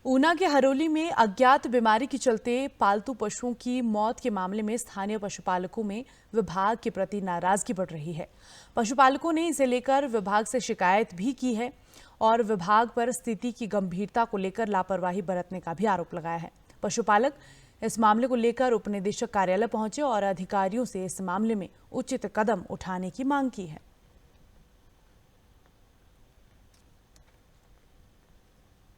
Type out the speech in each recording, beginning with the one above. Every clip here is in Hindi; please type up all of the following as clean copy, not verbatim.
ऊना के हरोली में अज्ञात बीमारी के चलते पालतू पशुओं की मौत के मामले में स्थानीय पशुपालकों में विभाग के प्रति नाराजगी बढ़ रही है। पशुपालकों ने इसे लेकर विभाग से शिकायत भी की है और विभाग पर स्थिति की गंभीरता को लेकर लापरवाही बरतने का भी आरोप लगाया है। पशुपालक इस मामले को लेकर उपनिदेशक कार्यालय पहुंचे और अधिकारियों से इस मामले में उचित कदम उठाने की मांग की है।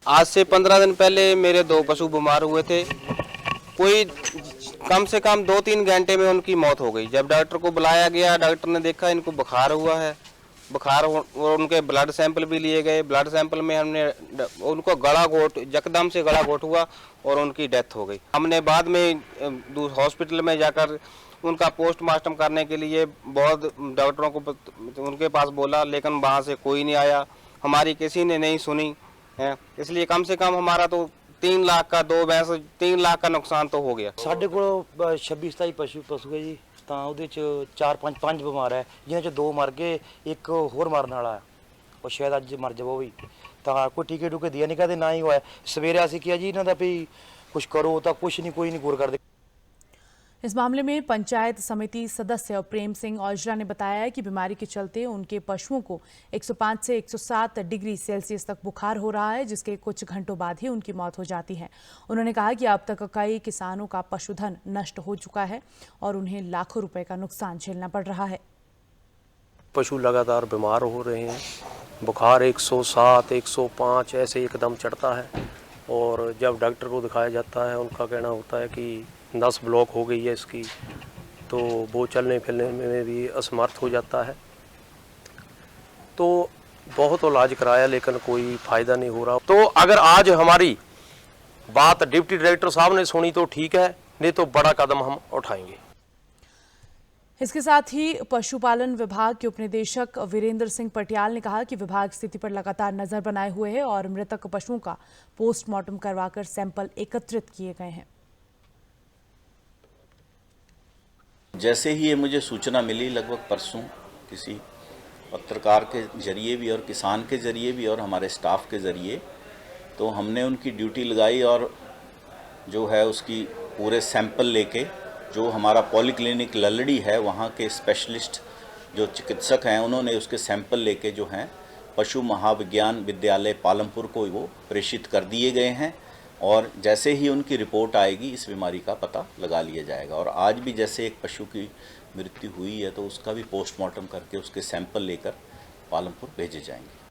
आज से 15 दिन पहले मेरे 2 पशु बीमार हुए थे। कोई कम से कम 2-3 घंटे में उनकी मौत हो गई। जब डॉक्टर को बुलाया गया, डॉक्टर ने देखा इनको बुखार हुआ है। बुखार और उनके ब्लड सैंपल भी लिए गए। ब्लड सैंपल में हमने उनको गला घोट यकदम से गला घोट हुआ और उनकी डेथ हो गई। हमने बाद में हॉस्पिटल में जाकर उनका पोस्टमार्टम करने के लिए बहुत डॉक्टरों को उनके पास बोला, लेकिन वहाँ से कोई नहीं आया। हमारी किसी ने नहीं सुनी है। इसलिए कम से कम हमारा तो 3 लाख का 2 भैंस 3 लाख का नुकसान तो हो गया। ਸਾਡੇ ਕੋਲ 26-27 ਪਸ਼ੂ ਹੈ ਜੀ, ਤਾਂ ਉਹਦੇ ਚ 4-5 ਬਿਮਾਰ ਹੈ, ਜਿਨ੍ਹਾਂ ਚ 2 ਮਰ ਗਏ, ਇੱਕ ਹੋਰ ਮਰਨ ਵਾਲਾ ਹੈ। ਉਹ ਸ਼ਾਇਦ ਅੱਜ ਮਰ ਜਾਵੇ ਉਹ ਵੀ। ਤਾਂ ਕੋਈ ਟੀਕੇ ਟੂਕੇ ਦਿਆ ਨਹੀਂ ਕਹਦੇ ਨਾ ਹੀ ਹੋਇਆ। ਸਵੇਰੇ ਅਸੀਂ ਕਿਹਾ ਜੀ ਇਹਨਾਂ ਦਾ ਵੀ ਕੁਝ ਕਰੋ, ਤਾਂ ਕੁਝ ਨਹੀਂ, ਕੋਈ नहीं गौर करते। इस मामले में पंचायत समिति सदस्य प्रेम सिंह औजला ने बताया कि बीमारी के चलते उनके पशुओं को 105 से 107 डिग्री सेल्सियस तक बुखार हो रहा है, जिसके कुछ घंटों बाद ही उनकी मौत हो जाती है। उन्होंने कहा कि अब तक कई किसानों का पशुधन नष्ट हो चुका है और उन्हें लाखों रुपए का नुकसान झेलना पड़ रहा है। पशु लगातार बीमार हो रहे हैं। बुखार 107, 105 ऐसे एकदम चढ़ता है और जब डॉक्टर को दिखाया जाता है उनका कहना होता है कि नस ब्लॉक हो गई है इसकी, तो वो चलने फिरने में भी असमर्थ हो जाता है। तो बहुत इलाज कराया लेकिन कोई फ़ायदा नहीं हो रहा। तो अगर आज हमारी बात डिप्टी डायरेक्टर साहब ने सुनी तो ठीक है, नहीं तो बड़ा कदम हम उठाएंगे। इसके साथ ही पशुपालन विभाग के उपनिदेशक वीरेंद्र सिंह पटियाल ने कहा कि विभाग स्थिति पर लगातार नजर बनाए हुए है और मृतक पशुओं का पोस्टमार्टम करवाकर सैंपल एकत्रित किए गए हैं। जैसे ही ये मुझे सूचना मिली, लगभग परसों, किसी पत्रकार के जरिए भी और किसान के जरिए भी और हमारे स्टाफ के ज़रिए, तो हमने उनकी ड्यूटी लगाई और जो है उसकी पूरे सैंपल लेके, जो हमारा पॉलीक्लिनिक ललड़ी है वहाँ के स्पेशलिस्ट जो चिकित्सक हैं, उन्होंने उसके सैंपल लेके जो हैं पशु महाविज्ञान विद्यालय पालमपुर को वो प्रेषित कर दिए गए हैं और जैसे ही उनकी रिपोर्ट आएगी इस बीमारी का पता लगा लिया जाएगा। और आज भी जैसे एक पशु की मृत्यु हुई है तो उसका भी पोस्टमार्टम करके उसके सैंपल लेकर पालमपुर भेजे जाएंगे।